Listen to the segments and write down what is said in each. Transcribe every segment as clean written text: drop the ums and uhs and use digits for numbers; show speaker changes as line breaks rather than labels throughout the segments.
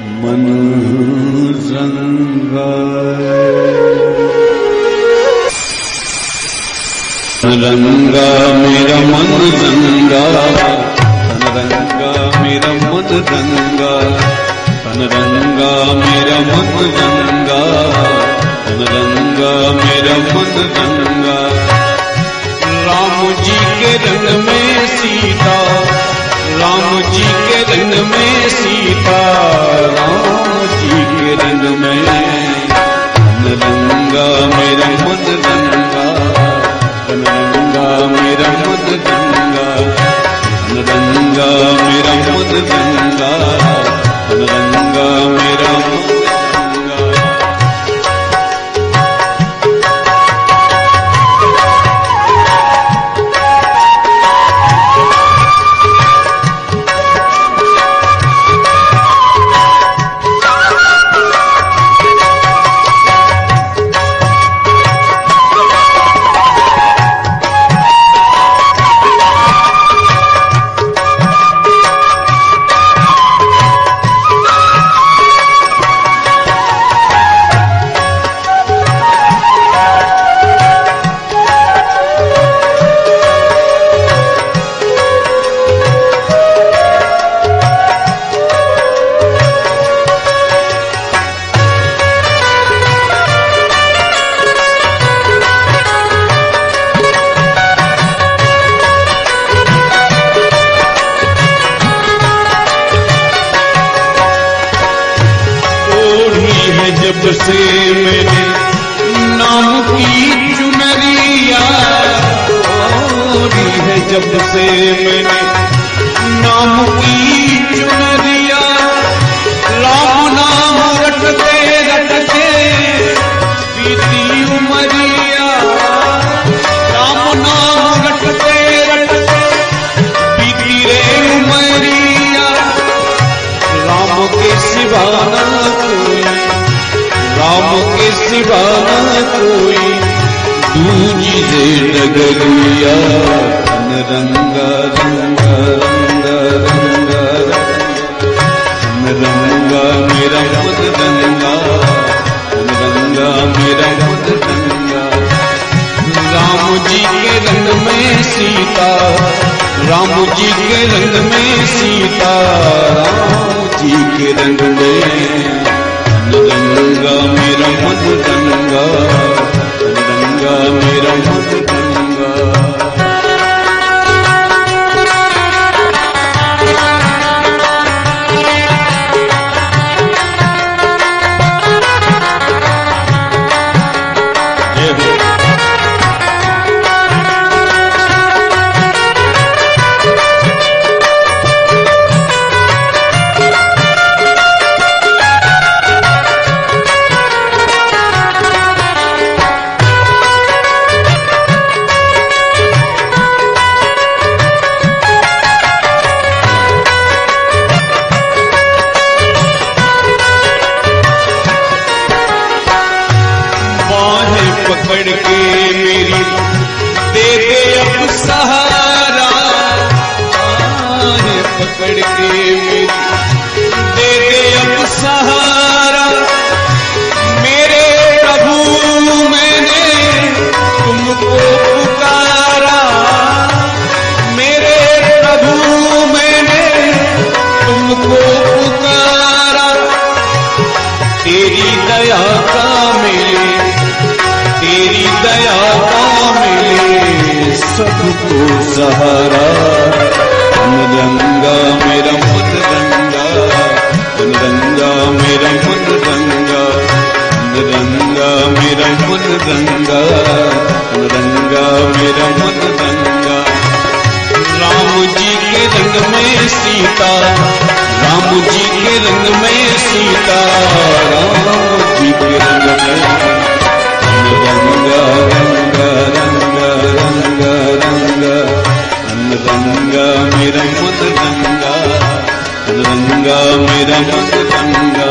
मन रंगा रंगा मेरा मन रंगा तन रंगा मेरा मन रंगा तन रंगा मेरा मन रंगा तन रंगा मेरा मन रंगा राम जी के रंग में सीता राम जी के रंग में सीता राम जी के रंग में तन रंगा मेरा मन रंगा तन रंगा मेरा मन रंगा तन रंगा मेरा मन रंगा तन रंगा मेरा मन रंगा। जब से मैंने नाम की चुनरिया ओढ़ी है जब से मैंने नाम की चुनरिया राम नाम रटते रटते बीती उमरिया राम नाम रटते रटते बीती रे उमरिया राम के सिवा राम के सिवा न कोई दूजी दे डगरिया तन रंगा रंगा रंगा रंगा तन रंगा मेरा मन रंगा तन रंगा मेरा मन रंगा राम जी के रंग में सीता राम जी के रंग में सीता राम जी के रंग में रंगा मेरा मन रंगा रंगा मेरा मन रंगा। पकड़ के मेरी दे दे अब सहारा पकड़ के मेरी दे दे अब सहारा मेरे प्रभु मैंने तुमको पुकारा मेरे प्रभु मैंने तुमको पुकारा तेरी दया का मेरे तेरी दया का मिले सबको सहारा तन रंगा मेरा मन रंगा तन रंगा मेरा मन रंगा तन रंगा मेरा मन रंगा तन रंगा मेरा मन रंगा राम जी के रंग में सीता राम जी के रंग में सीता राम जी के रंग में रंगा रंगा रंगा रंगा रंगा रंगा मेरा मन रंगा रंगा मेरा मन रंगा।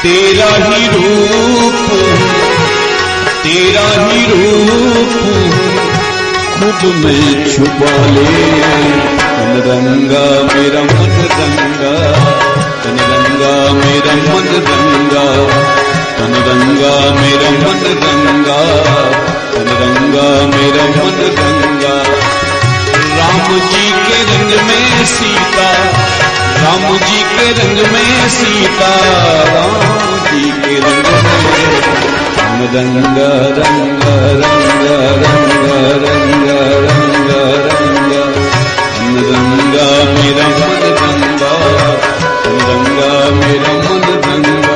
तेरा ही रूप खुद में छुपा ले। तन रंगा मेरा मन रंगा, तन रंगा मेरा मन रंगा, तन रंगा मेरा मन रंगा, तन रंगा मेरा मन रंगा। राम जी के रंग में सीता, राम जी के रंग में सीता, राम जी के रंग में रंग रंग रंग रंग रंग रंग रंग रंगा मेरा मन रंगा, रंगा मेरा मन रंगा।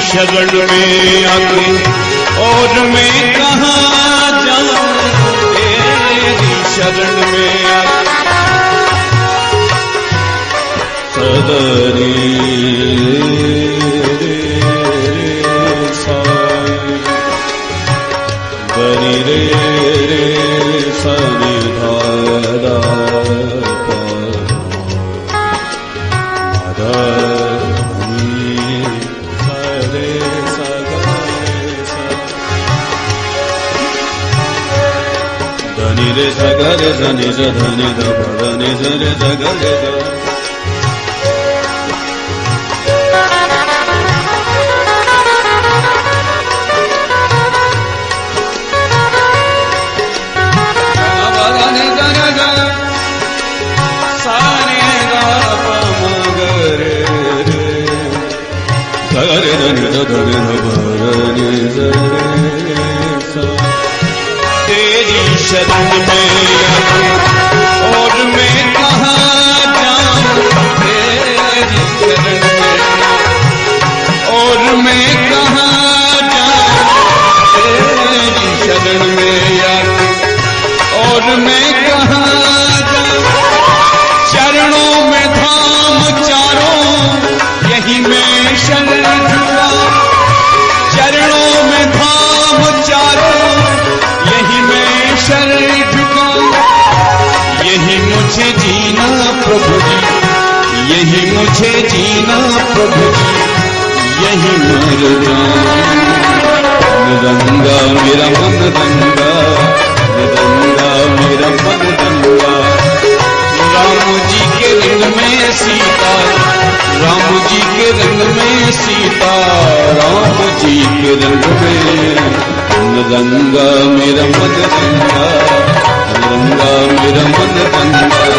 शरण में आके और मैं कहाँ जाऊं, तेरी शरण में आके सदरी बनी रे सनि धारा रे सगर धनि धनि धनि रे सगर तेरी शरण में और मैं कहाँ जाऊं, तेरी शरण में और मैं कहाँ जाऊं, तेरी शरण में और मैं कहाँ जाऊं। चरणों में धाम चारों यही मैं शरण झुका, चरणों में धाम चारों यही मैं शरण झुका। यही मुझे जीना प्रभु जी, यही मुझे जीना प्रभु जी, यही मर जाऊं। रंगा मेरा मन रंगा, रंगा मेरा मन रंगा। राम जी के रंग में सीता, राम जी के रंग में सीता, राम जी के रंग में रंगा मेरा मन रंगा, रंगा मेरा मन रंगा, रंगा मेरा मन रंगा,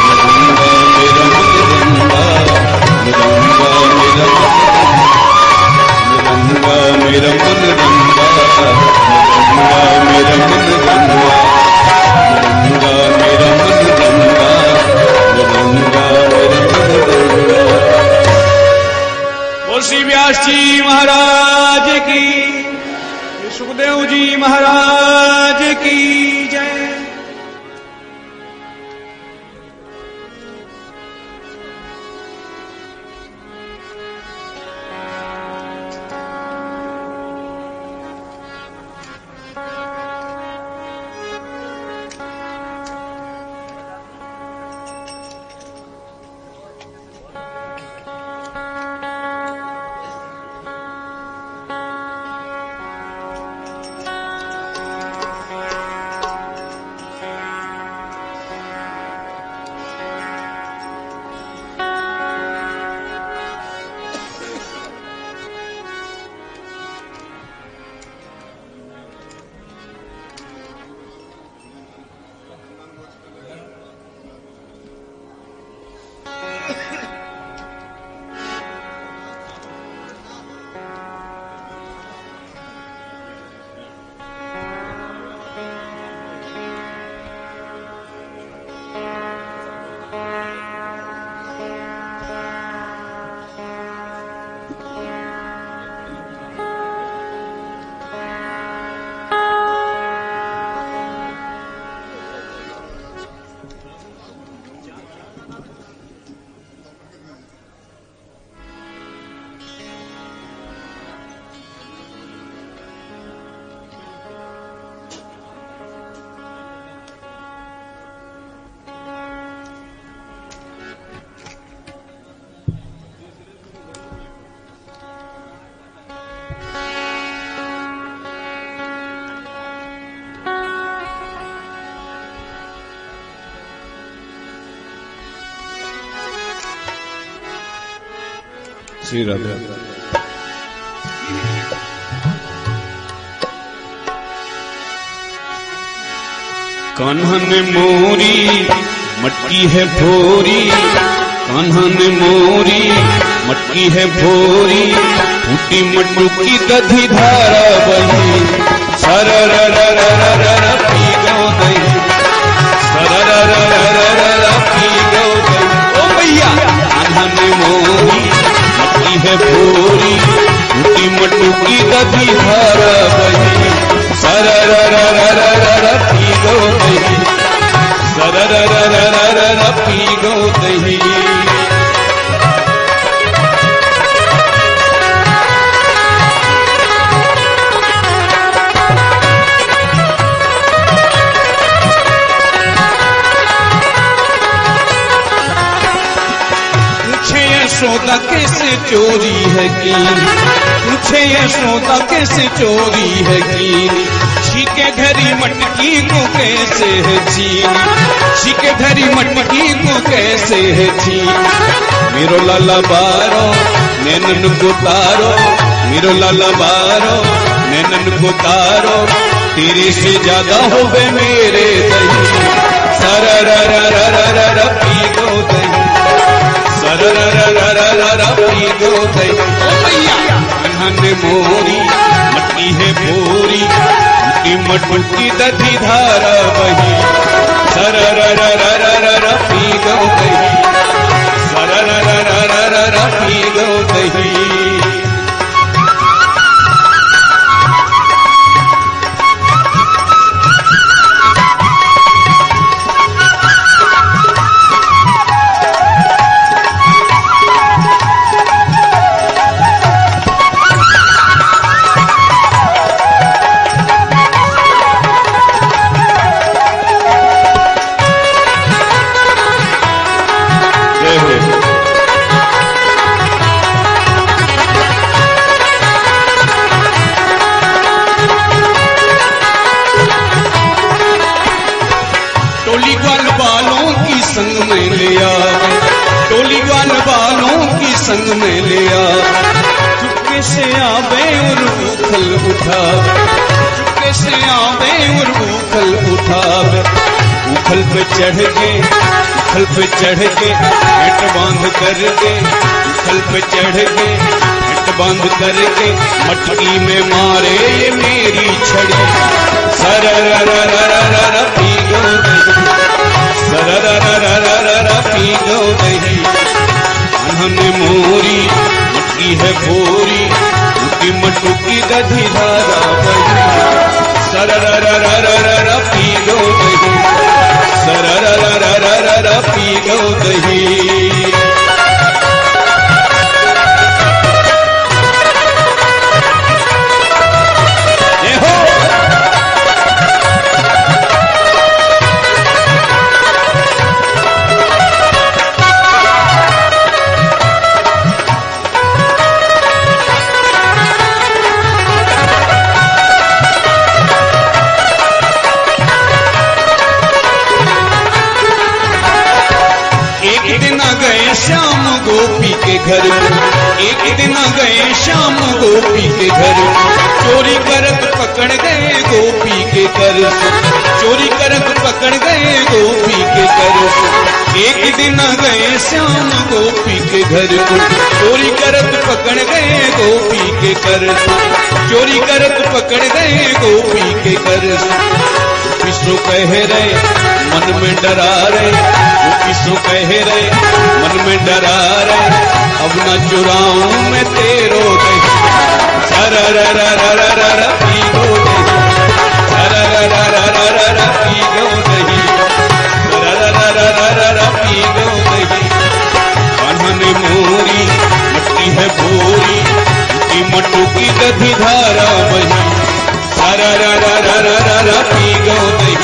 रंगा मेरा मन रंगा, मेरा मन रंगा, रंगा मेरा मन रंगा, रंगा मेरा मन रंगा, रंगा मेरा मन रंगा। बोल श्री व्यास जी महाराज की, सुखदेव जी महाराज की जय। श्री राधा। कान्हा ने मोरी मटकी है भोरी, कान्हा ने मोरी मटकी है भोरी, फूटी मटकी दधी धारा बही, सररररररर पी गो दही, सररररररर पी गो दही। ओ भैया कान्हा ने मोरी मटकी है भोरी, फूटी मटकी दधी धारा बही, सररररररर पी गो दही, सररररररर पी गो दही। यशोदा कैसे चोरी है की, पूछे यशोदा कैसे चोरी है की, छीके धरी मटकी को कैसे है छीन, छीके धरी मटकी को कैसे है छीन। मेरो लाला बारो नैनन को तारो, मेरो लाला बारो नैनन को तारो, तेरे से ज्यादा हो गए मेरे दही, सररररररर पी गो दही, सररररररर पी गो दही। कान्हा ने मोरी मटकी है भोरी, फूटी मटकी दधी धारा बही, सररररररर पी गो दही, सररररररर पी गो दही। टोली ग्वाल बालों की संग में ले आवे, टोली ग्वाल बालों की संग में ले आवे, चुपके से आवे और उखल उठावे, चुपके से आवे और उखल उठावे, उखल पे चढ़ के, उखल पे चढ़ के हेट बांध करके, उखल पे चढ़ के हेट बांध करके, मटकी में मारे ये मेरी छड़ी, सररररररर पी गो दही, सररररररर पी गो दही। कान्हा ने मोरी मटकी है भोरी, फूटी मटकी दधी धारा बही, सररररररर पी गो दही, सररररररर पी गो दही। श्याम गोपी के घर, एक दिन गए श्याम गोपी के घर, चोरी करत पकड़ गए गोपी के कर, चोरी करत पकड़ गए गोपी के कर। एक दिन गए श्याम गोपी के घर, चोरी करत पकड़ गए गोपी के कर, चोरी करत पकड़ गए गोपी के कर। किसो कह रहे मन में डरा रहे, वो किसो कह रहे मन में डरा रहे, अब न चुराऊं मैं तेरो दही, सररररररर पी गो दही, सररररररर पी गो दही, सररररररर पी गो दही। कान्हा ने मोरी मटकी है भोरी, फूटी मटकी दधी धारा बही, सररररररर पी गो दही,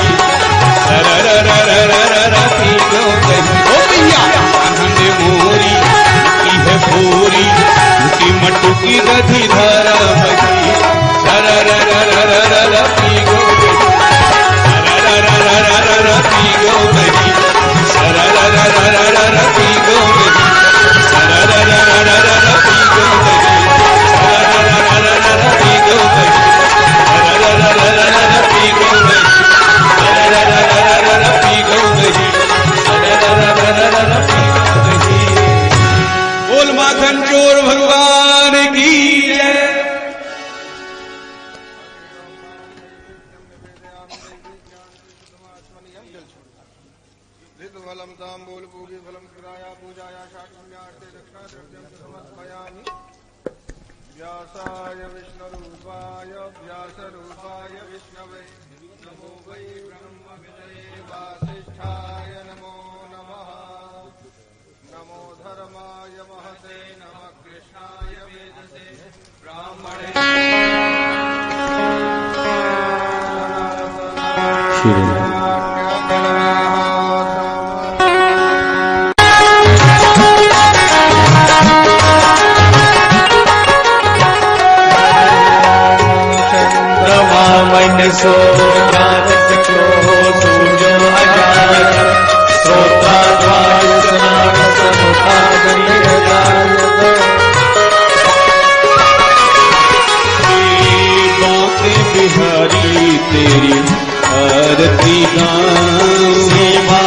सररररररर पी गो दही। ओ भैया कान्हा ने मोरी मटकी है भोरी, फूटी मटकी दधी धारा बही, सररररररर पी गो दही, सररररररर पी गो दही, सररररररर पी गो दही, सररररररर पी गो
फलम तांबूल पूगी फलम कृताया पूजाया शाकुल्यार्थे दक्षिणाद्रव्यं समर्पयामि। व्यासाय विष्णुरूपाय व्यासरूपाय विष्णवे नमो वै ब्रह्मविदये वासिष्ठाय नमो नमः। नमो धर्माय महते नमः कृष्णाय वेदसे ब्राह्मणे
सो ज्ञान चक्षो सूर्यो अजायत श्रोता बिहारी तेरी आरती सेवा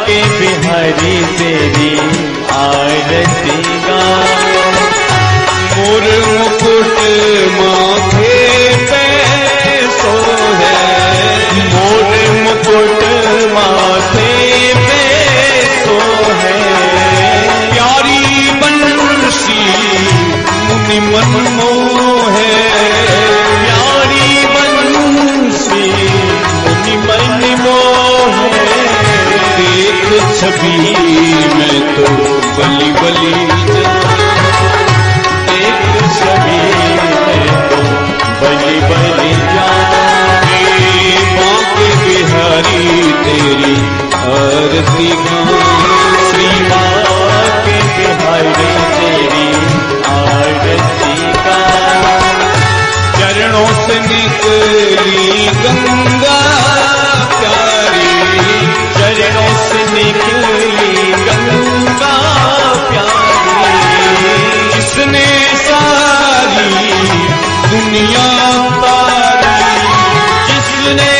के बिहारी तेरी आरती मोर मुकुट माथे पे मोर मुकुट माथे पे सो है प्यारी बंसी मुनि मन मोहे प्यारी बंसी मुनि मन मोहे देख छवि में तो बलि बलि देख छवि में तो बलि बलि बिहारी तेरी आरती श्री के बिहारी तेरी आरती चरणों से निकली गंगा प्यारी चरणों से निकली गंगा प्यारी जिसने सारी दुनिया तारी जिसने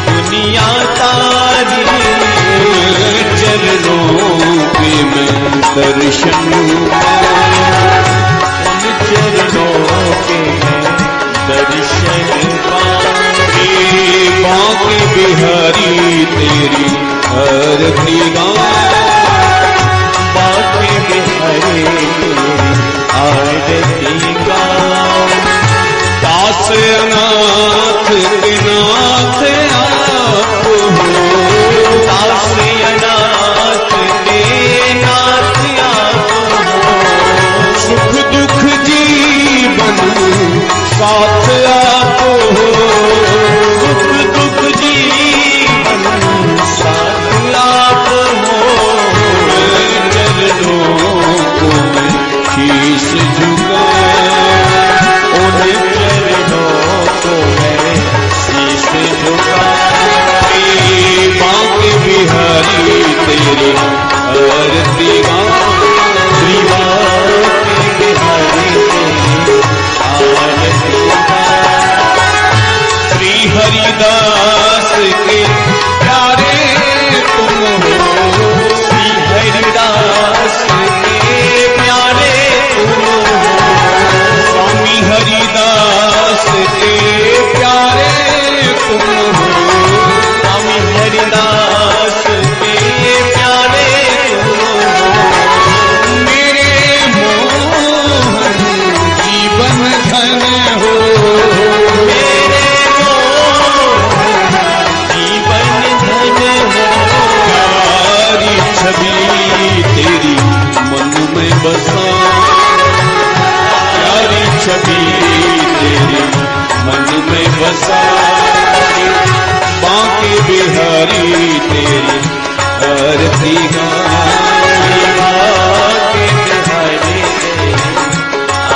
दुनिया तारी चरणों पे मैं दर्शन उन चरणों के दर्शन पाए बांके बिहारी तेरी आरती बांके बिहारी तेरी आरती दास अनाथ के नाथ आप हो दास अनाथ के नाथ आप हो सुख दुख जीवन साथ आप हो सुख दुख जीवन साथ आप हो चरणों को मैं शीश झुका बांके बिहारी तेरी आरती श्री बांके बिहारी तेरी आरती श्री हरिदास के प्यारे तुम हो श्री हरिदास के प्यारे तुम हो स्वामी हरिदास के प्यारे तुम हो स्वामी हरिदास के प्यारे तुम हो मेरे मोहन जीवन धन हो मेरे मोहन जीवन धन हो प्यारी छवि तेरी मन में बसा प्यारी छवि तेरी मन में बसा बांके बिहारी तेरी आरती बांके बिहारी तेरी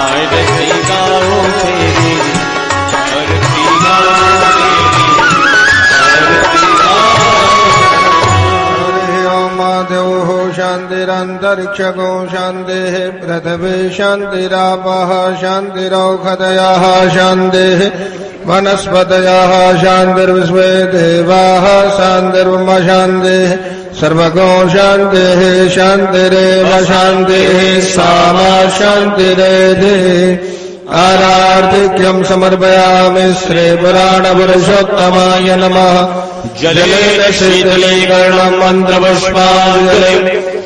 आरती गाओ तेरी आरती
देव शांतिरंतरिक्षको शांति पृथ्वी शांतिरापः शांतिरौषधयः शांति वनस्पतयः शांतिर्विश्वे देवाः शांतिर्ब्रह्म शांतिः सर्वगो शांतिः शांतिरेव शांतिः सा मा शांतिरेधि आरार्थिक्यं समर्पयामि श्रीपुराणपुरुषोत्तमाय नमः।
जलेन शीतलीकरणं मन्त्रपुष्पाञ्जलिं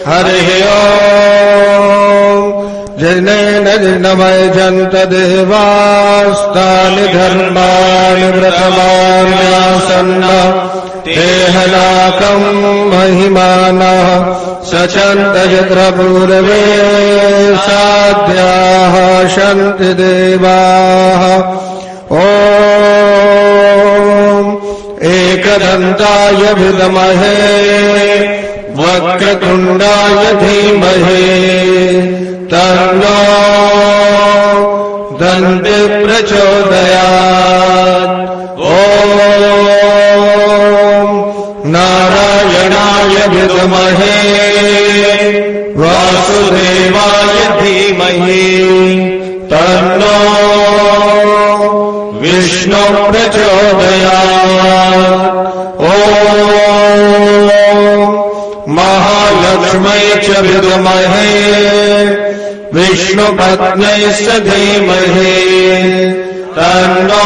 हरिः ओम्। जिनेन जिनमयजन्त देवास्तानि धर्माणि व्रतमान्यासन्न तेहनाकं महिमानः सचन्त यत्र पूर्वे साध्याः सन्ति देवाः। ॐ एकदन्ताय विद्महे वक्रतुण्डाय धीमहि तन्नो दन्ति प्रचोदयात्। ॐ नारायणाय विद्महे वासुदेवाय धीमहि तन्नो विष्णु प्रचोदयात्। ॐ महालक्ष्मै च विद्महे विष्णुपत्न्यै च धीमहि तन्नो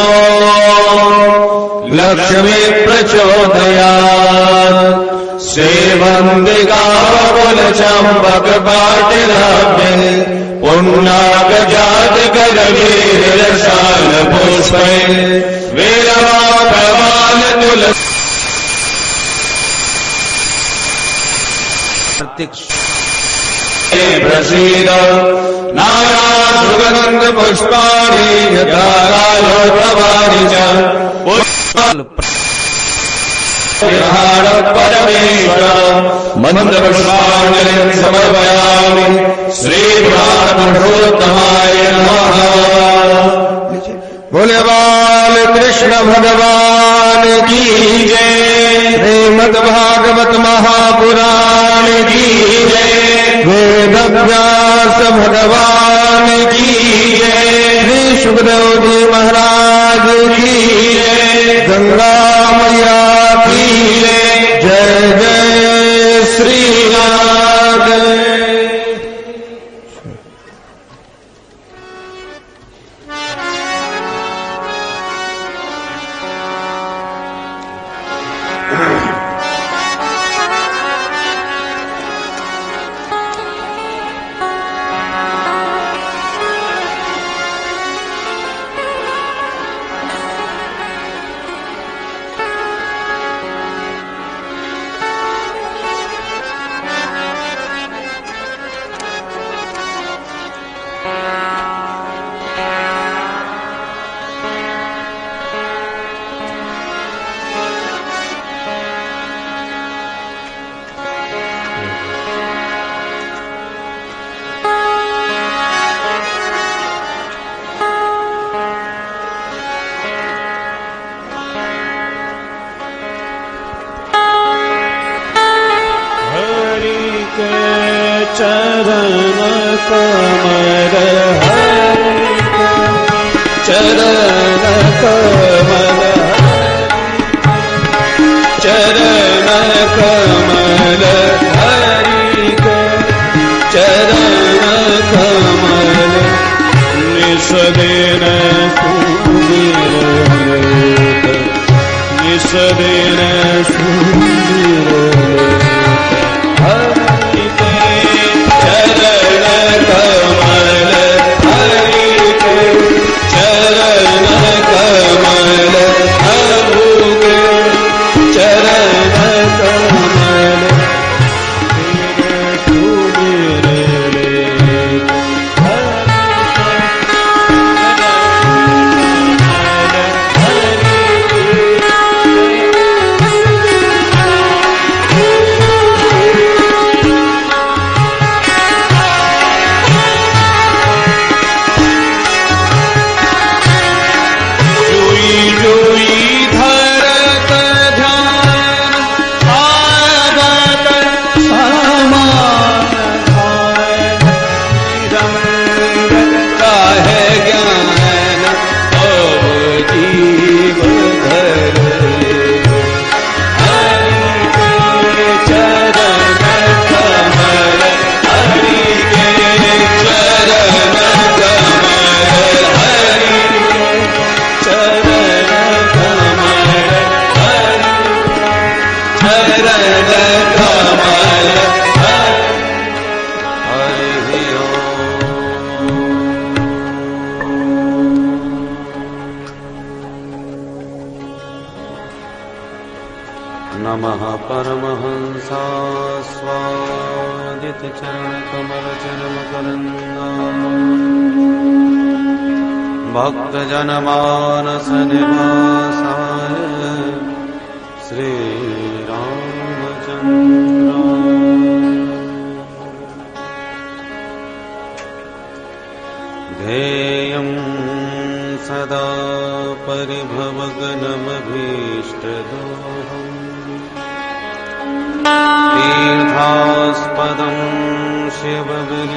लक्ष्मी प्रचोदयात्। सेवन्दिगावकुलचम्पकपाटिलाभ्ये पुण्णागजातकरवीरशालपुष्पै वीरवाभवानतुलसी प्रसीद नारासुगन्धपुष्पाणि यथा कालोत्तमानि च परमेश्वर मन्त्रपुष्पाञ्जलिं समर्पयामि श्रीपुराणपुरुषोत्तमाय नमः। बोले बाल कृष्ण भगवान की जय। श्रीमद्भागवत महापुराण की जय। वेदव्यास भगवान की जय। श्री सुखदेव जी महाराज की जय। गंगा मैया की जय। जय जय श्री राधे।
शरण कमल हरि नमः परमहंसास्वादित चरण कमल चरण करंदा भक्त जनमानस निवासाय श्री रामचंद्र ध्येयं सदा परिभवगनमभीष्टदोहम् तीर्थास्पदं शिवविरिञ्चिनुतं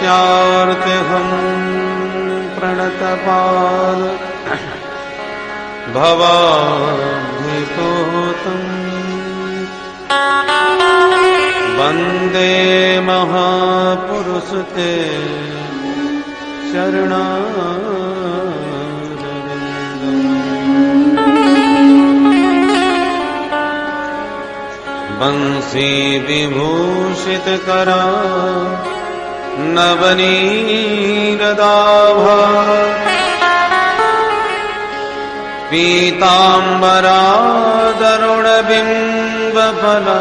भृत्यार्तिहं प्रणतपाल भवाब्धितोतं वन्दे महापुरुषते बंसी विभूषित करा नवनीरदाभा पीताम्बरादरुणबिम्ब फलाधरोष्ठा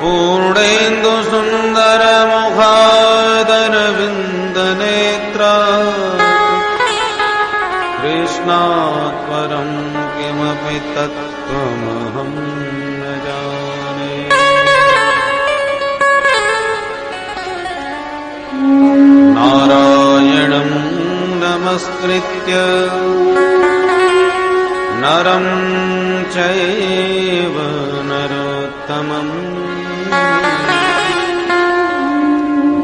पूर्णेन्दु सुंदर मुखादरविन्दनेत्रा कृष्णात् परं किमपि तत्त्वमहं न जाने नारायणं नमस्कृत्य नरं चैव नरोत्तमम्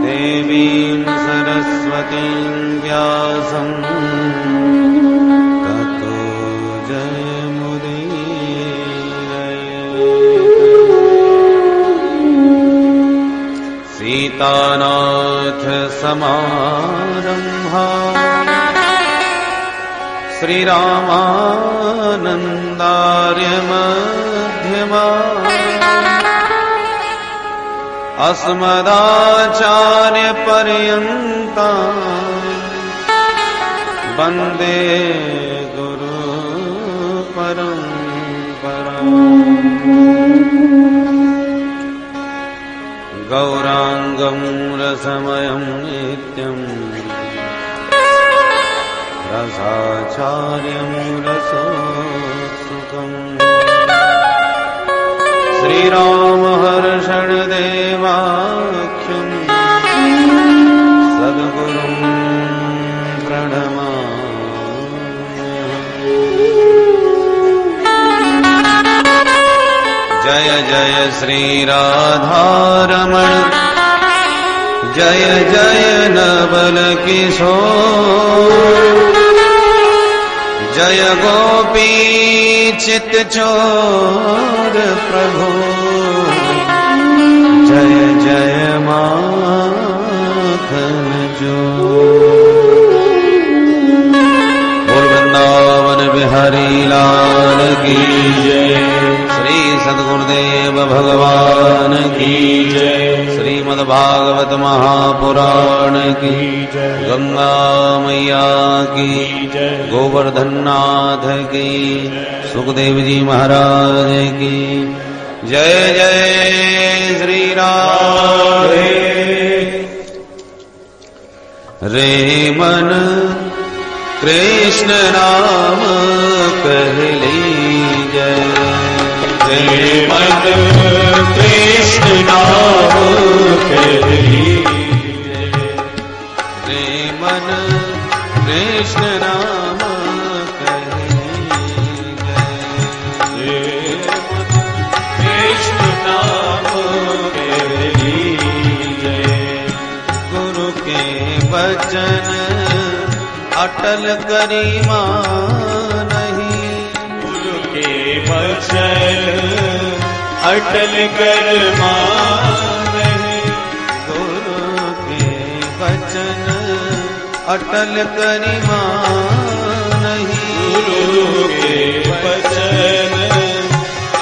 देवीं सरस्वतीं व्यासं ततो जयमुदीरयेत् सीतानाथ समारम्भा श्रीरामानन्दार्य मध्यमा अस्मदाचार्य पर्यन्ता वन्दे गुरु परम्परा गौरांगं रसमयं नित्यं रसाचार्यं रसोत्सुकम् श्रीरामहर्षणदेवाख्यं सद्गुरुं प्रणमाम्यहम्। जय जय श्रीराधारमण जय जय नवल किशोर जय गोपी चित्तचोर प्रभु जय जय माखन जो बोल वृंदावन बिहारी लाल की जय श्री सद्गुरुदेव भगवान की जय श्रीमद्भागवत महापुराण की जय गंगा मैया की जय गोवर्धननाथ की सुखदेव जी महाराज की जय जय श्री राधे रे मन कृष्ण नाम कहली जय रे मन कृष्ण नाम कहली जय रे मन कृष्ण नाम कहली जय रे मन कृष्ण नाम कहली जय गुरु के वचन अटल करी मानहि गुरु के वचन अटल कर मान
अटल करिमा नहीं।
गुरु के वचन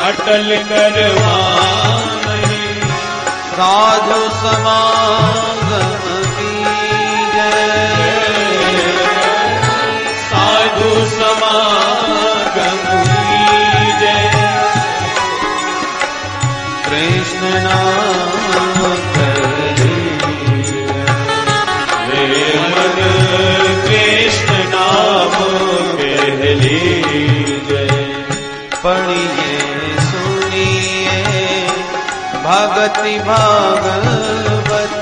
अटल करवा नहीं।
साधु समागम कीजय,
साधु समागम कीजय।
कृष्ण नाम लीजय,
वे मन कृष्ण नाम कह लीजय।
पढ़िए सुनिए भगति भागवत,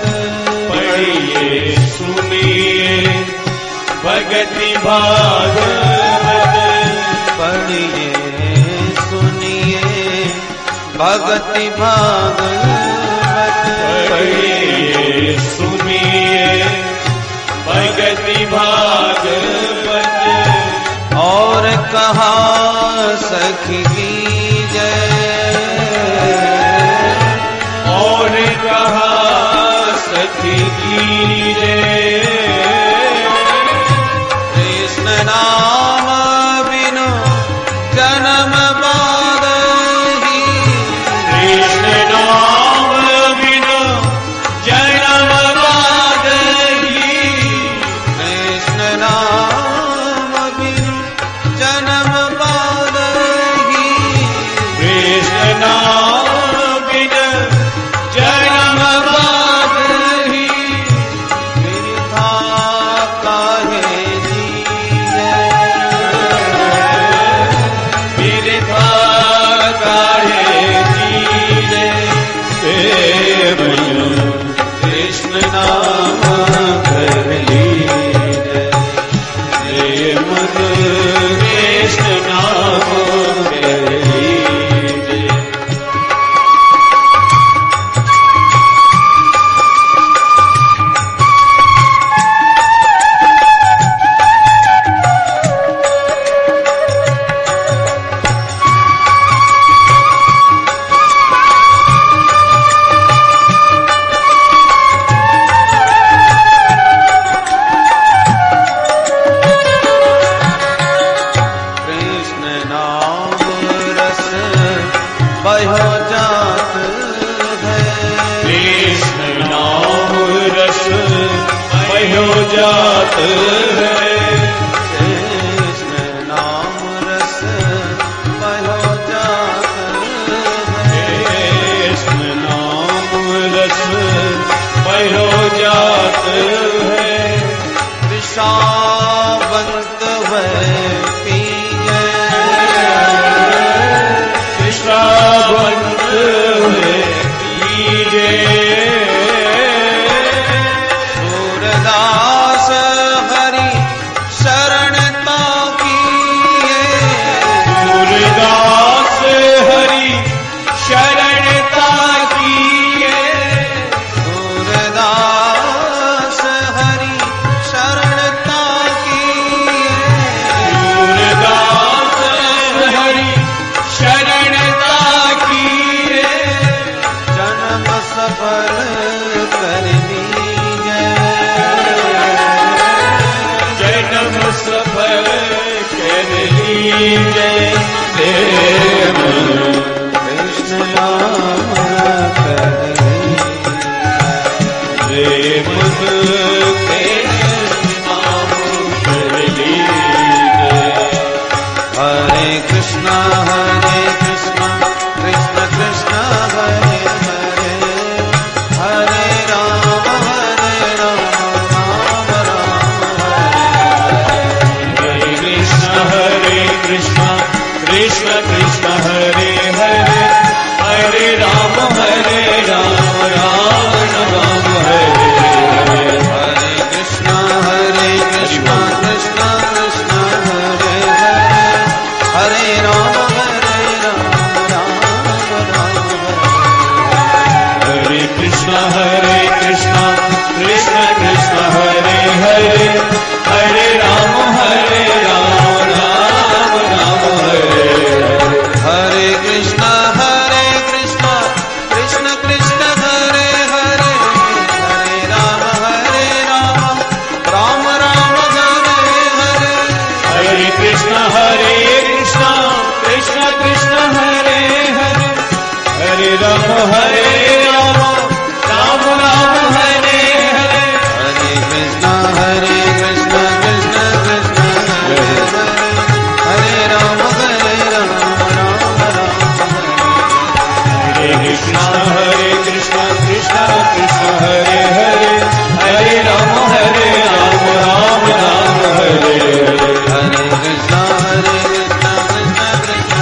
पढ़िए सुनिए भगति भागवत।
पढ़िए सुनिए भगति भागवत,
पढ़िए सुनिए भगति भागवत।
और कहा सखी की जय,
और कहा सखी की जय।
कृष्ण नाम बिनु जन्म बाद ही,
कृष्ण नाम बिनु जन्म बाद ही।
कृष्ण नाम बिनु जन्म बाद ही,
कृष्ण नाम बिनु जन्म बाद ही।
बिरथा काहे जीवे,
बिरथा काहे जीवे।
कृष्ण नाम कर लीजय,
मन कृष्ण नाम कह लीजय।
कृष्ण नाम रस बहो जात है,
कृष्ण नाम रस बहो जात है।
कृष्ण नाम रस बहो जात है,
कृष्ण नाम रस बहो जात है।
विषावंत है पीजे,
विश्रावंत है लीजे।
सूरदास हरि शरणता कीए,
सूरदास हरि शरणता कीए।
सूरदास हरि शरणता कीए,
सूरदास हरि शरणता कीए।
जन्म सफल कर लीजय,
जन्म सफल कर लीजय।
कृष्ण नाम कर लीजय,
मन कृष्ण नाम कर लीजय।
हरे कृष्णा कृष्ण कृष्ण हरे हरे,
राम हरे राम राम राम हरे हरे
हरे कृष्णा कृष्ण कृष्ण हरे हरे राम राम राम
हरे कृष्णा कृष्ण कृष्ण हरे हरे हरे राम राम राम हरे हरे
हरे कृष्णा कृष्ण कृष्ण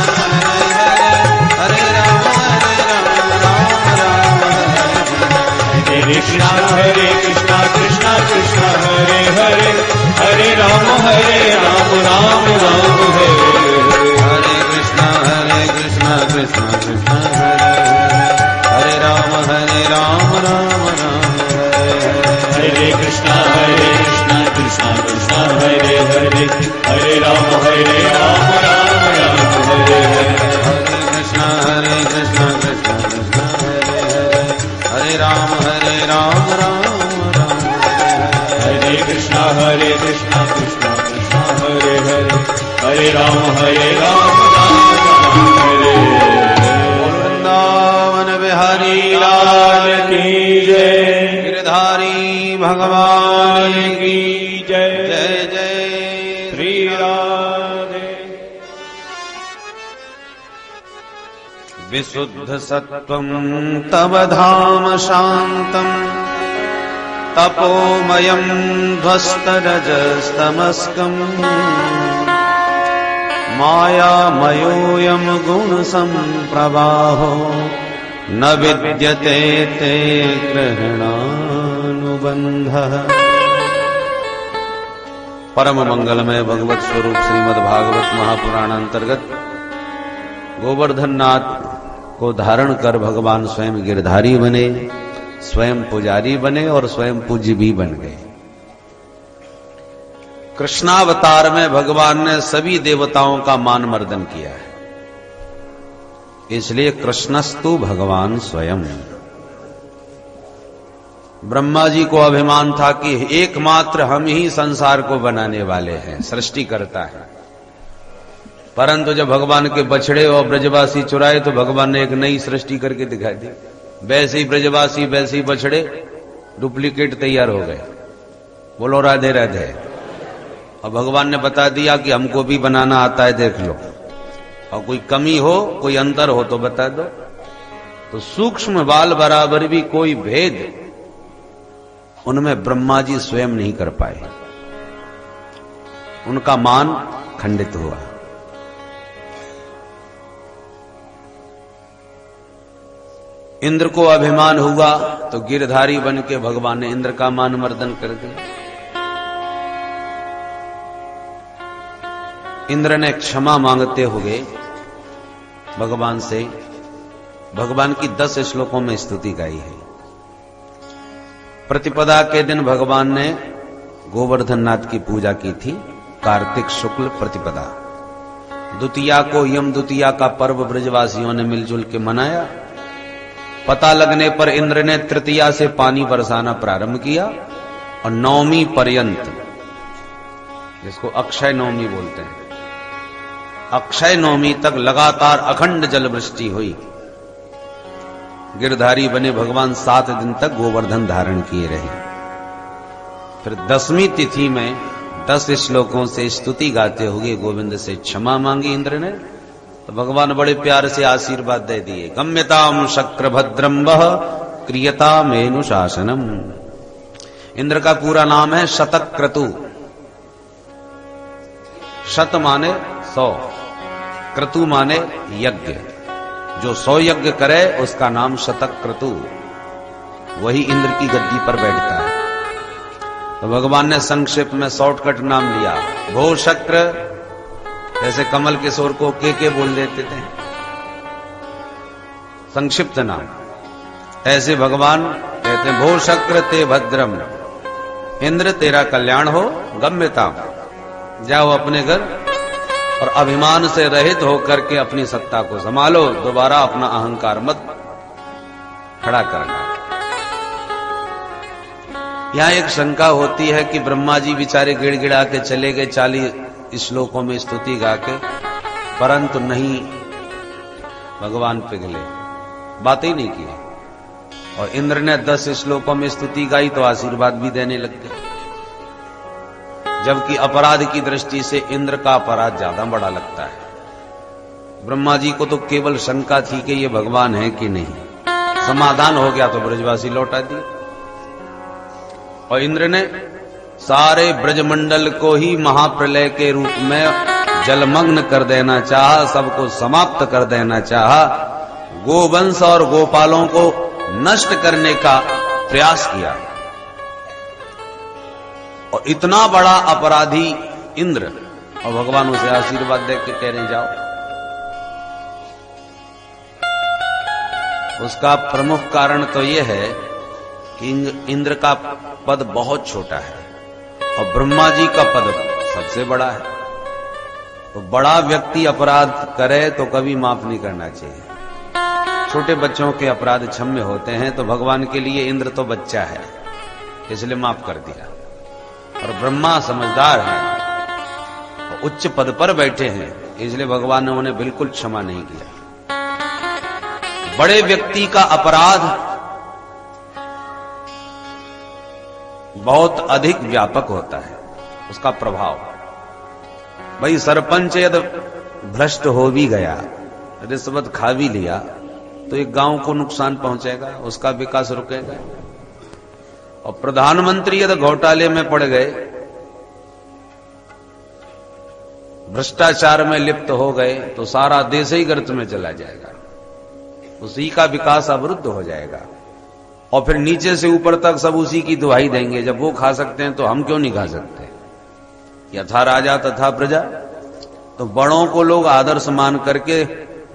हरे राम राम
हरे कृष्णा कृष्ण कृष्ण हरे हरे हरे राम राम राम हरे
हरे कृष्णा कृष्ण कृष्ण हरे राम राम राम
हरे कृष्णा कृष्ण कृष्ण हरे हरे हरे राम राम राम हरे हरे
हरे कृष्णा कृष्ण कृष्ण हरे राम राम राम
हरे कृष्णा कृष्ण कृष्ण हरे हरे हरे राम राम हरे
वृंदावन बिहारी
लाल की जय
गिरधारी भगवान की
जय
जय जय
श्री राधे
विशुद्ध सत्वं तव धाम शान्तम् तपोमयं ध्वस्तरजस्तमस्कम् मायामयोऽयं गुणसम्प्रवाहो न विद्यते ते ग्रहणानुबन्धः। परम मंगलमय भगवत स्वरूप श्रीमद् भागवत महापुराण अंतर्गत गोवर्धन नाथ को धारण कर भगवान स्वयं गिरधारी बने, स्वयं पुजारी बने और स्वयं पूज्य भी बन गए। कृष्णावतार में भगवान ने सभी देवताओं का मान मर्दन किया है, इसलिए कृष्णस्तु भगवान स्वयं। ब्रह्मा जी को अभिमान था कि एकमात्र हम ही संसार को बनाने वाले हैं, सृष्टि करता है। परंतु जब भगवान के बछड़े और ब्रजवासी चुराए तो भगवान ने एक नई सृष्टि करके दिखाई दी। वैसे ही ब्रजवासी, वैसे ही बछड़े, डुप्लीकेट तैयार हो गए। बोलो राधे राधे। और भगवान ने बता दिया कि हमको भी बनाना आता है, देख लो, और कोई कमी हो, कोई अंतर हो तो बता दो। तो सूक्ष्म बाल बराबर भी कोई भेद उनमें ब्रह्मा जी स्वयं नहीं कर पाए, उनका मान खंडित हुआ। इंद्र को अभिमान हुआ तो गिरधारी बन के भगवान ने इंद्र का मान मर्दन कर दिया। इंद्र ने क्षमा मांगते हुए भगवान से भगवान की 10 श्लोकों में स्तुति गाई है। प्रतिपदा के दिन भगवान ने गोवर्धन नाथ की पूजा की थी, कार्तिक शुक्ल प्रतिपदा। द्वितीया को यम द्वितीया का पर्व ब्रजवासियों ने मिलजुल के मनाया। पता लगने पर इंद्र ने तृतीया से पानी बरसाना प्रारंभ किया और नवमी पर्यंत, जिसको अक्षय नवमी बोलते हैं, अक्षय नवमी तक लगातार अखंड जल वृष्टि हुई। गिरधारी बने भगवान 7 दिन तक गोवर्धन धारण किए रहे। फिर 10वीं तिथि में 10 श्लोकों से स्तुति गाते हुए गोविंद से क्षमा मांगी इंद्र ने। तो भगवान बड़े प्यार से आशीर्वाद दे दिए। गम्यताम शक्र भद्रम वह क्रियतामेनुशासनम। इंद्र का पूरा नाम है शतक्रतु। शत माने 100, क्रतु माने यज्ञ। जो 100 यज्ञ करे उसका नाम शतक्रतु, वही इंद्र की गद्दी पर बैठता है। तो भगवान ने संक्षेप में शॉर्टकट नाम लिया, भो शक्र। जैसे कमल किशोर को के बोल देते थे, संक्षिप्त नाम। ऐसे भगवान कहते हैं, भो शक्र ते भद्रम। इंद्र तेरा कल्याण हो, गम्यता। जाओ अपने घर और अभिमान से रहित होकर के अपनी सत्ता को संभालो। दोबारा अपना अहंकार मत खड़ा करना। यहां एक शंका होती है कि ब्रह्मा जी बेचारे गिड़गिड़ा के चले गए 40 श्लोकों में स्तुति गा के, परंतु नहीं, भगवान पिघले। बात ही नहीं की। और इंद्र ने 10 श्लोकों में स्तुति गाई तो आशीर्वाद भी देने लग गए, जबकि अपराध की दृष्टि से इंद्र का अपराध ज्यादा बड़ा लगता है। ब्रह्मा जी को तो केवल शंका थी कि ये भगवान है कि नहीं, समाधान हो गया तो ब्रजवासी लौटा दिए। और इंद्र ने सारे ब्रजमंडल को ही महाप्रलय के रूप में जलमग्न कर देना चाहा, सबको समाप्त कर देना चाहा, गोवंश और गोपालों को नष्ट करने का प्रयास किया। और इतना बड़ा अपराधी इंद्र, और भगवान उसे आशीर्वाद दे के कह रहे जाओ। उसका प्रमुख कारण तो यह है कि इंद्र का पद बहुत छोटा है और ब्रह्मा जी का पद सबसे बड़ा है। तो बड़ा व्यक्ति अपराध करे तो कभी माफ नहीं करना चाहिए। छोटे बच्चों के अपराध क्षम्य होते हैं, तो भगवान के लिए इंद्र तो बच्चा है, इसलिए माफ कर दिया। और ब्रह्मा समझदार है, उच्च पद पर बैठे हैं, इसलिए भगवान ने उन्हें बिल्कुल क्षमा नहीं किया। बड़े व्यक्ति का अपराध बहुत अधिक व्यापक होता है, उसका प्रभाव। भाई सरपंच यदि भ्रष्ट हो भी गया, रिश्वत खा भी लिया, तो एक गांव को नुकसान पहुंचेगा, उसका विकास रुकेगा। और प्रधानमंत्री यदि घोटाले में पड़ गए, भ्रष्टाचार में लिप्त हो गए, तो सारा देश ही गर्त में चला जाएगा, उसी का विकास अवरुद्ध हो जाएगा। और फिर नीचे से ऊपर तक सब उसी की दुहाई देंगे, जब वो खा सकते हैं तो हम क्यों नहीं खा सकते। यथा राजा तथा प्रजा। तो बड़ों को लोग आदर सम्मान करके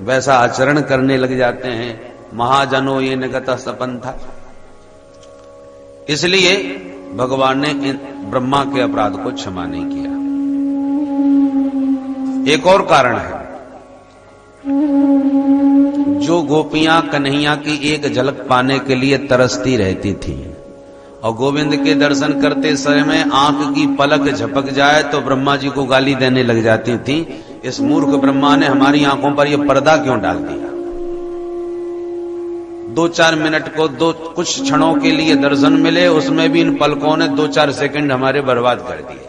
वैसा आचरण करने लग जाते हैं। महाजनो ये निगत सपन था। इसलिए भगवान ने ब्रह्मा के अपराध को क्षमा नहीं किया। एक और कारण है, जो गोपियां कन्हैया की एक झलक पाने के लिए तरसती रहती थी और गोविंद के दर्शन करते समय आंख की पलक झपक जाए तो ब्रह्मा जी को गाली देने लग जाती थी। इस मूर्ख ब्रह्मा ने हमारी आंखों पर यह पर्दा क्यों डाल दिया। 2-4 मिनट को कुछ क्षणों के लिए दर्शन मिले, उसमें भी इन पलकों ने 2-4 सेकंड हमारे बर्बाद कर दिए।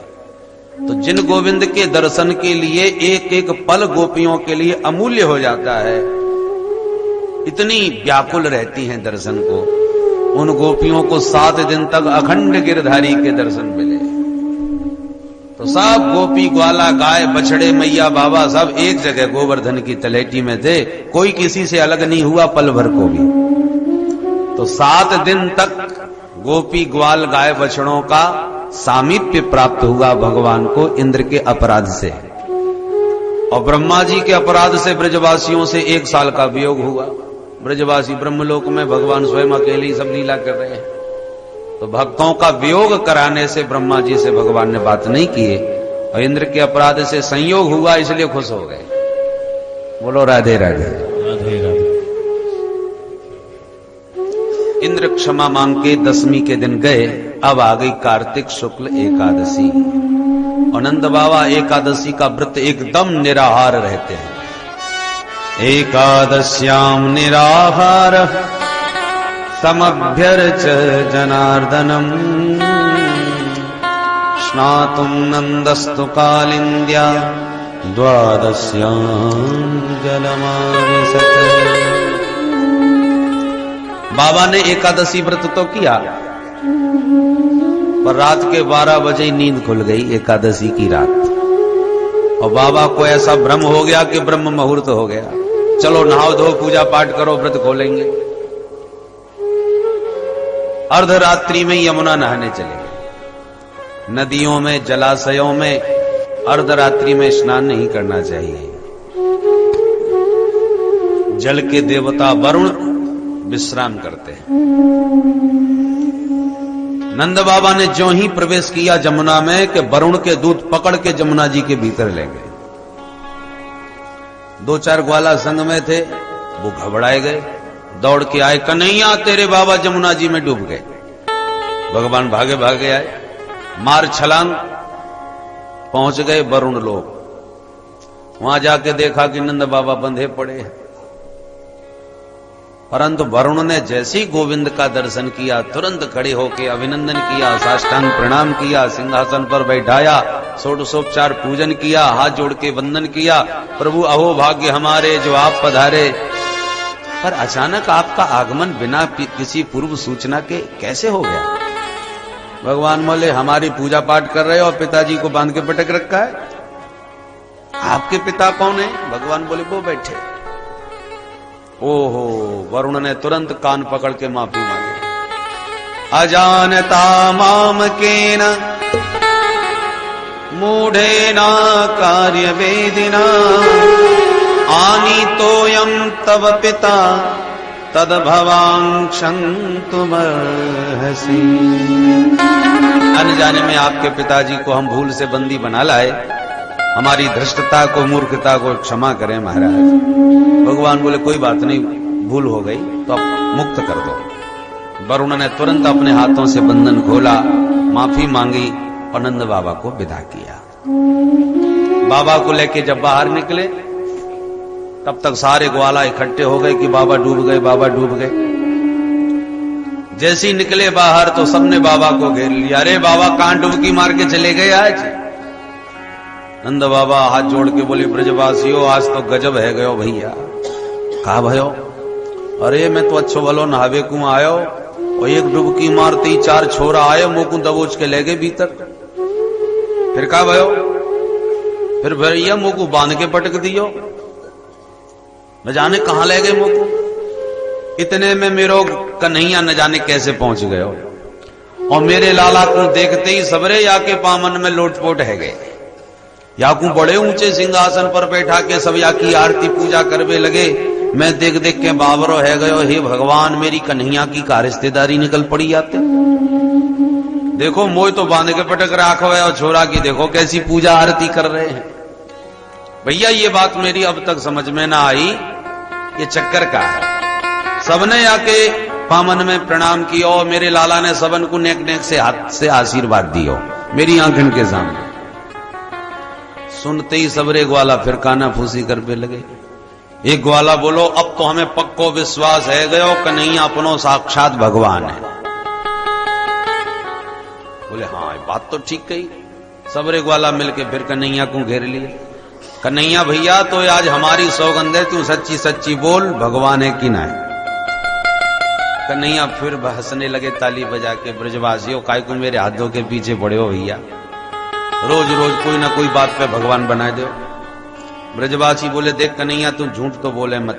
तो जिन गोविंद के दर्शन के लिए एक एक पल गोपियों के लिए अमूल्य हो जाता है, इतनी व्याकुल रहती हैं दर्शन को, उन गोपियों को 7 दिन तक अखंड गिरधारी के दर्शन मिले। तो सब गोपी ग्वाला गाय बछड़े मैया बाबा सब एक जगह गोवर्धन की तलेटी में थे, कोई किसी से अलग नहीं हुआ पल भर को भी। तो 7 दिन तक गोपी ग्वाल गाय बछड़ों का सामीप्य प्राप्त हुआ भगवान को इंद्र के अपराध से। और ब्रह्मा जी के अपराध से ब्रजवासियों से 1 साल का वियोग हुआ। ब्रजवासी ब्रह्मलोक में, भगवान स्वयं अकेले ही सब लीला कर रहे हैं। तो भक्तों का वियोग कराने से ब्रह्मा जी से भगवान ने बात नहीं की, और इंद्र के अपराध से संयोग हुआ, इसलिए खुश हो गए। बोलो राधे राधे राधे राधे। इंद्र क्षमा मांग के 10वीं के दिन गए। अब आ गई कार्तिक शुक्ल एकादशी। और नंद बाबा एकादशी का व्रत एकदम निराहार रहते हैं। एकादश्याम निराहार समभ्यर्च जनार्दनम स्नातुम नंदस्तु कालिंद्या द्वादश्याम जलमाविशत। बाबा ने एकादशी व्रत तो किया, पर रात के 12 बजे नींद खुल गई एकादशी की रात। और बाबा को ऐसा भ्रम हो गया कि ब्रह्म मुहूर्त हो गया, चलो नहाओ धो पूजा पाठ करो, व्रत खोलेंगे। अर्धरात्रि में यमुना नहाने चले गए। नदियों में, जलाशयों में अर्धरात्रि में स्नान नहीं करना चाहिए। जल के देवता वरुण विश्राम करते हैं। नंद बाबा ने जो ही प्रवेश किया जमुना में कि वरुण के दूत पकड़ के जमुना जी के भीतर ले गए। 2-4 ग्वाला संग में थे, वो घबराए गए, दौड़ के आए, कन्हैया तेरे बाबा जमुना जी में डूब गए। भगवान भागे भागे आए, मार छलांग पहुंच गए वरुण लोग। वहां जाके देखा कि नंद बाबा बंधे पड़े हैं। परंतु वरुण ने जैसे ही गोविंद का दर्शन किया तुरंत खड़े होकर अभिनंदन किया, साष्टांग प्रणाम किया, सिंहासन पर बैठाया, षोडशोपचार पूजन किया, हाथ जोड़ के वंदन किया, प्रभु अहो भाग्य हमारे जो आप पधारे। पर अचानक आपका आगमन बिना किसी पूर्व सूचना के कैसे हो गया? भगवान बोले हमारी पूजा पाठ कर रहे हो और पिताजी को बांध के पटक रखा है। आपके पिता कौन है? भगवान बोले वो बैठे। ओहो, वरुण ने तुरंत कान पकड़ के माफी मांगी। अजानता माम केन मूढ़ेना कार्य वेदिना आनीतोयम तव पिता तद क्षन्तुमर्हसि। अनजाने में आपके पिताजी को हम भूल से बंदी बना लाए, हमारी धृष्टता को, मूर्खता को क्षमा करें महाराज। भगवान बोले कोई बात नहीं, भूल हो गई तो अब मुक्त कर दो। वरुण ने तुरंत अपने हाथों से बंधन खोला, माफी मांगी और नंद बाबा को विदा किया। बाबा को लेके जब बाहर निकले तब तक सारे ग्वाला इकट्ठे हो गए कि बाबा डूब गए, बाबा डूब गए। जैसे ही निकले बाहर तो सबने बाबा को घेर लिया। अरे बाबा कहां डुबकी मार के चले गए आज? नंद बाबा हाथ जोड़ के बोले ब्रजवासियों आज तो गजब है गयो भैया। कहा भयो? अरे मैं तो अच्छो भलो नहावे को आयो और एक डुबकी मारते ही 4 छोरा आए, मुंह को दबोच के ले गए भीतर। फिर कहा भयो? फिर भैया मुंह को बांध के पटक दियो, न जाने कहां ले गए मुंह को। इतने में मेरो कन्हैया न जाने कैसे पहुंच गए और मेरे लाला को देखते ही सबरे याके पामन में लोटपोट है गए। याकू बड़े ऊंचे सिंहासन पर बैठा के सब या की आरती पूजा करवे लगे। मैं देख देख के बाबरो है गयो, हे भगवान मेरी कन्हैया की का रिश्तेदारी निकल पड़ी आते। देखो मोय तो बांध के पटक राखो है और छोरा की देखो कैसी पूजा आरती कर रहे हैं। भैया ये बात मेरी अब तक समझ में ना आई, ये चक्कर का है। सबने आके पामन में प्रणाम किया और मेरे लाला ने सबन को नेक नेक से हाथ से आशीर्वाद दियो मेरी आंखन के सामने। सुनते ही सबरे ग्वाला फिर काना फूसी करने लगे। एक ग्वाला बोलो अब तो हमें पक्को विश्वास है गयो कन्हैया अपनो साक्षात भगवान है। बोले हाँ बात तो ठीक कही। सबरे ग्वाला मिलके फिर कन्हैया को घेर लिए। कन्हैया भैया तो आज हमारी सौगंध है, तू सच्ची सच्ची बोल भगवान है कि ना है। कन्हैया फिर हंसने लगे ताली बजा के, ब्रजवासियों काय को मेरे हाथों के पीछे पड़े हो भैया, रोज रोज कोई ना कोई बात पे भगवान बना दो। ब्रजवासी बोले देख कन्हैया तू झूठ तो बोले मत,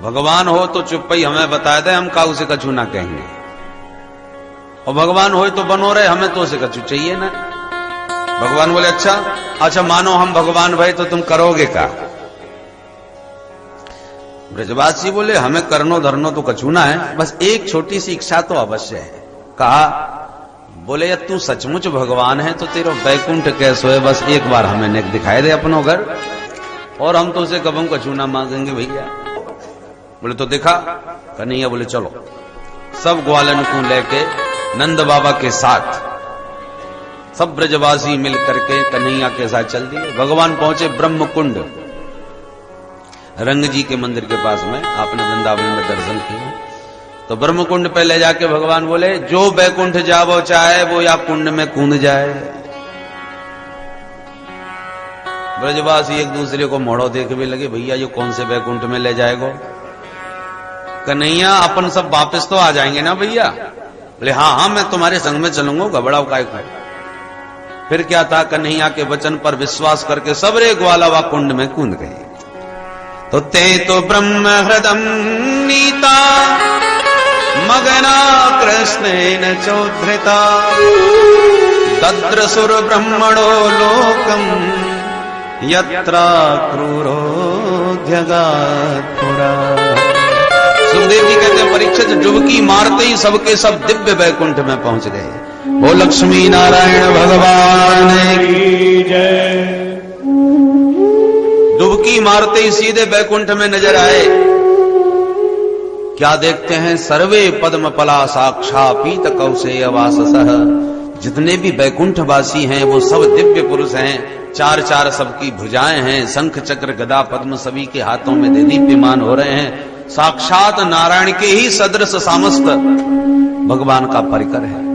भगवान हो तो चुप ही हमें बता दे, हम काऊ से कछु ना कहेंगे, और भगवान हो तो बनो रहे, हमें तो से कछु चाहिए ना। भगवान बोले अच्छा मानो हम भगवान भाई तो तुम करोगे का? ब्रजवासी बोले हमें करनो धरनो तो कछु ना है, बस एक छोटी सी इच्छा तो अवश्य है। कहा? बोले तू सचमुच भगवान है तो तेरा बैकुंठ कैसो है, बस एक बार हमें नेक दिखाई दे अपनो घर, और हम तो उसे कबम कछु ना मांगेंगे भैया। बोले तो दिखा। कन्हैया बोले चलो। सब ग्वालन को लेके नंद बाबा के साथ सब ब्रजवासी मिल करके कन्हैया के साथ चल दिए। भगवान पहुंचे ब्रह्म कुंड, रंग जी के मंदिर के पास में, आपने वृंदावन में दर्शन किए। तो ब्रह्म कुंड पे ले जाके भगवान बोले जो बैकुंठ जावो चाहे वो या कुंड में कूद जाए। ब्रजवासी एक दूसरे को मोड़ो देख भी लगे, भैया ये कौन से बैकुंठ में ले जाएगो? कन्हैया अपन सब वापस तो आ जाएंगे ना भैया? बोले हाँ मैं तुम्हारे संग में चलूंगा, घबराओ काय को। फिर क्या था, कन्हैया के वचन पर विश्वास करके सबरे ग्वाला कुंड में कूद गए। तो ते तो ब्रह्म हृदम नीता मगना कृष्णेन चोद्धृता दद्रसुर ब्रह्मणो लोकम यत्रा क्रूरोध्यगात्पुरा। सुखदेव जी कहते हैं परीक्षित डुबकी मारते ही सबके सब दिव्य वैकुंठ में पहुंच गए। वो लक्ष्मी नारायण भगवान की जय। डुबकी मारते ही सीधे वैकुंठ में नजर आए। क्या देखते हैं? सर्वे पद्म पला साक्षा पीत कौशेय वाससः। जितने भी वैकुंठवासी हैं वो सब दिव्य पुरुष हैं, 4 सबकी भुजाएं हैं, शंख चक्र गदा पद्म सभी के हाथों में दीप्यमान हो रहे हैं। साक्षात नारायण के ही सदृश सामस्त भगवान का परिकर है।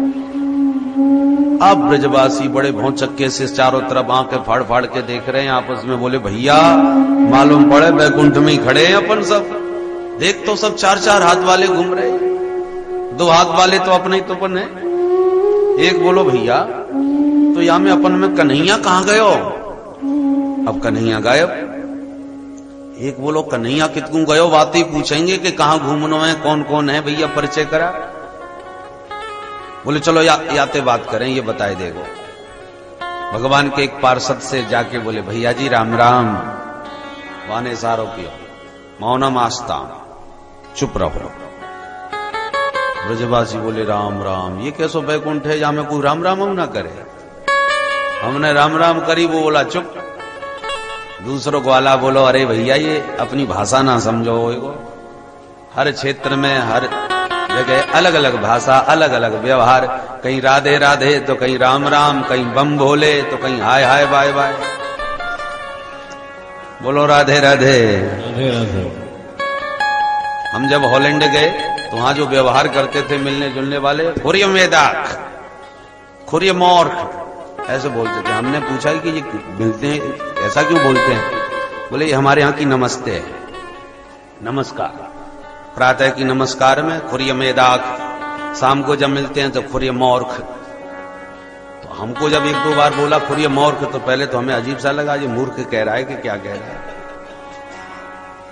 अब ब्रजवासी बड़े भौचक्के से चारों तरफ आंखें फाड़ फाड़ के देख रहे हैं, आपस में बोले भैया मालूम पड़े बैकुंठ में ही खड़े हैं अपन सब, देख तो सब चार चार हाथ वाले घूम रहे, दो हाथ वाले तो अपने ही तो अपन है। एक बोलो भैया तो यहां में अपन में कन्हैया कहां गयो? अब कन्हैया गायब। एक बोलो कन्हैया कितकू गयो? बातें पूछेंगे कि कहां घूमनो है, कौन कौन है, भैया परिचय करा। बोले चलो याते बात करें, ये बताए देगो। भगवान के एक पार्षद से जाके बोले भैया जी राम राम। वाने सारो पियो मौनम आस्ता, चुप रहो। ब्रजवासी बोले राम राम, ये कैसो बैकुंठ है जहां में कोई राम राम हम ना करे? हमने राम राम करी। वो बोला चुप। दूसरों ग्वाला बोलो अरे भैया ये अपनी भाषा ना समझो, हर क्षेत्र में हर जगह अलग अलग भाषा, अलग अलग व्यवहार, कहीं राधे राधे तो कहीं राम राम, कहीं बम भोले तो कहीं हाय हाय बाय बाय। बोलो राधे राधे।
राधे राधे।
हम जब हॉलैंड गए तो वहां जो व्यवहार करते थे मिलने जुलने वाले, खुरिय मेदाक, खुरिय मॉर्ख ऐसे बोलते थे। हमने पूछा कि ये मिलते हैं ऐसा क्यों बोलते हैं? बोले ये हमारे यहाँ की नमस्ते है, नमस्कार। प्रातः की नमस्कार में खुरिय मेदाक, शाम को जब मिलते हैं तो खुरिय मौर्ख। तो हमको जब एक दो बार बोला खुरिय मौर्ख तो पहले तो हमें अजीब सा लगा, ये मूर्ख कह रहा है कि क्या कह रहा है।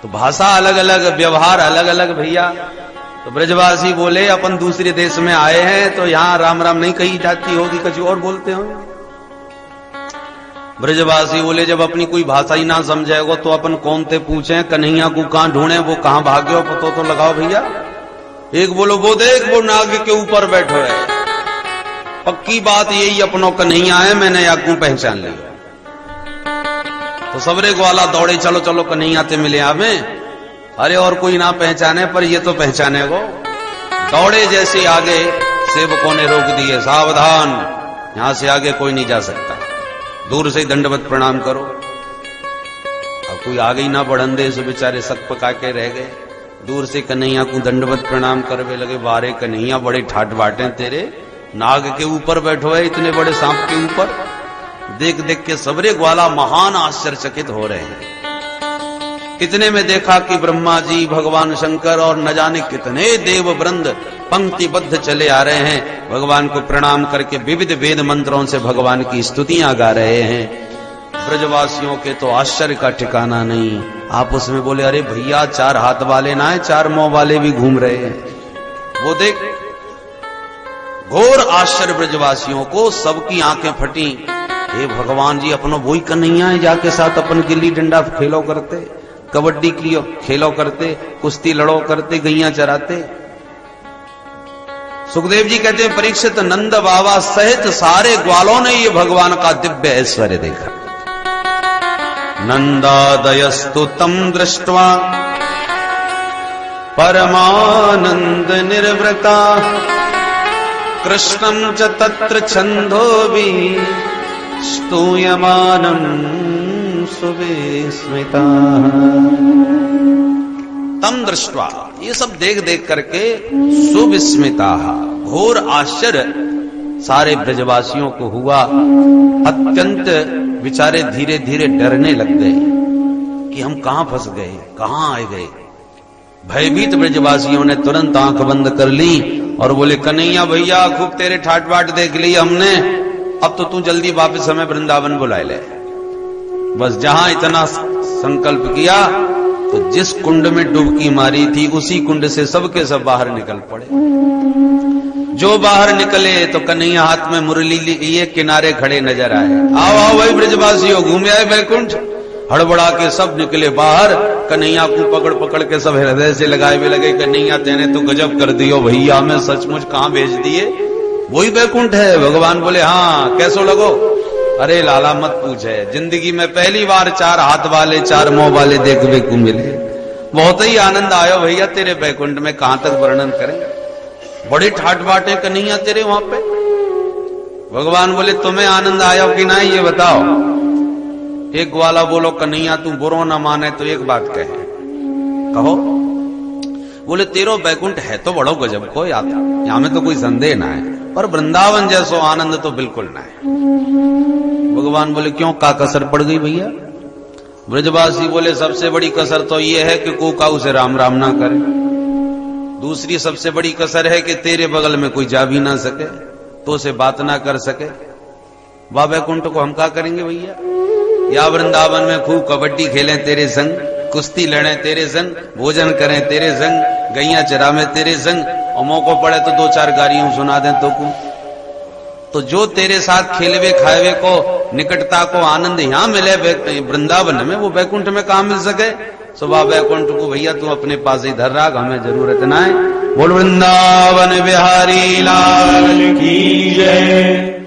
तो भाषा अलग अलग, व्यवहार अलग अलग भैया। तो ब्रजवासी बोले अपन दूसरे देश में आए हैं तो यहां राम राम नहीं कही जाती होगी, कुछ और बोलते हो। ब्रजवासी बोले जब अपनी कोई भाषा ही ना समझेगो तो अपन कौन थे पूछे, कन्हैया को कहां ढूंढे, वो कहां भागे हो पतो तो लगाओ भैया। एक बोलो वो देख वो नाग के ऊपर बैठो है, पक्की बात यही अपनों कन्हैया है, मैंने आपको पहचान लिया। तो सबरे ग्वाला दौड़े चलो चलो कन्हैया ते मिले हमें। अरे और कोई ना पहचाने पर ये तो पहचाने गो। दौड़े जैसे आगे सेवकों ने रोक दिए, सावधान यहां से आगे कोई नहीं जा सकता, दूर से दंडवत प्रणाम करो। अब कोई आगे ही ना बढ़न दे, सो बेचारे सक पका के रह गए। दूर से कन्हैया को दंडवत प्रणाम करवे लगे। बारे कन्हैया बड़े ठाट बाटे तेरे, नाग के ऊपर बैठो है, इतने बड़े सांप के ऊपर। देख देख के सबरे ग्वाला महान आश्चर्यचकित हो रहे हैं। इतने में देखा कि ब्रह्मा जी, भगवान शंकर और न जाने कितने देव वृंद पंक्तिबद्ध चले आ रहे हैं, भगवान को प्रणाम करके विविध वेद मंत्रों से भगवान की स्तुतियां गा रहे हैं। ब्रजवासियों के तो आश्चर्य का ठिकाना नहीं। आप उसमें बोले अरे भैया चार हाथ वाले ना है, चार मुंह वाले भी घूम रहे हैं। वो देख घोर आश्चर्य ब्रजवासियों को, सबकी आंखें फटी। हे भगवान जी अपनो वही कन्हैया है जाके साथ अपन गिल्ली डंडा खेलो करते, कबड्डी की खेलो करते, कुश्ती लड़ो करते, गैया चराते। सुखदेव जी कहते हैं परीक्षित नंद बाबा सहित सारे ग्वालों ने ये भगवान का दिव्य ऐश्वर्य देखा। नंदादयस्तु तम दृष्ट्वा परमानंद निर्वृता, कृष्णं च तत्र छंदोभि स्तूयमानं सुविस्मिता। तम दृष्ट्वा, ये सब देख देख करके सुविस्मिता, घोर आश्चर्य सारे ब्रजवासियों को हुआ। अत्यंत बेचारे धीरे धीरे डरने लग गए कि हम कहां फंस गए, कहां आ गए। भयभीत ब्रजवासियों ने तुरंत आंख बंद कर ली और बोले कन्हैया भैया खूब तेरे ठाट बाट देख ली हमने, अब तो तू जल्दी वापस हमें वृंदावन बुलाए ले। बस जहां इतना संकल्प किया तो जिस कुंड में डुबकी मारी थी उसी कुंड से सबके सब बाहर निकल पड़े। जो बाहर निकले तो कन्हैया हाथ में मुरली लिए किनारे खड़े नजर आए। आओ आओ भाई ब्रजवासियों, घूमे आए बैकुंठ। हड़बड़ा के सब निकले बाहर, कन्हैया को पकड़ पकड़ के सब हृदय से लगाए भी लगे। कन्हैया तेने तो गजब कर दियो भैया, हमें सचमुच कहां भेज दिए, वही बैकुंठ है। भगवान बोले हाँ कैसो लगो? अरे लाला मत पूछे, जिंदगी में पहली बार चार हाथ वाले चार मुंह वाले देखने को मिले, बहुत ही आनंद आयो भैया तेरे बैकुंठ में, कहां तक वर्णन करें। बड़े ठाट बाटे कन्हैया तेरे वहां पे। भगवान बोले तुम्हें आनंद आया कि नहीं ये बताओ। एक ग्वाला बोलो कन्हैया तू बुरो ना माने तो एक बात कहे, कहो। बोले तेरो बैकुंठ है तो बड़ो गजब को, यहां में तो कोई संदेह ना है, पर वृंदावन जैसो आनंद तो बिल्कुल ना है। भगवान बोले क्यों, का कसर पड़ गई भैया? ब्रजवासी बोले सबसे बड़ी कसर तो यह है कि कोकाऊ से राम राम ना करे। दूसरी सबसे बड़ी कसर है कि तेरे बगल में कोई जा भी ना सके, तो से बात ना कर सके। वैकुंठ को हम क्या करेंगे भैया? या वृंदावन में खूब कबड्डी खेलें तेरे संग, कुश्ती लड़ें तेरे संग, भोजन करें तेरे संग, गैया चरावें तेरे संग, और मौको पड़े तो दो चार गारियों सुना दें तो जो तेरे साथ खेलवे खाएवे को, निकटता को, आनंद यहां मिले वृंदावन में, वो वैकुंठ में कहां मिल सके? सुबह वैकुंठ को भैया तू अपने पास ही धर राख, हमें जरूरत ना है। बोल वृंदावन बिहारी लाल की जय।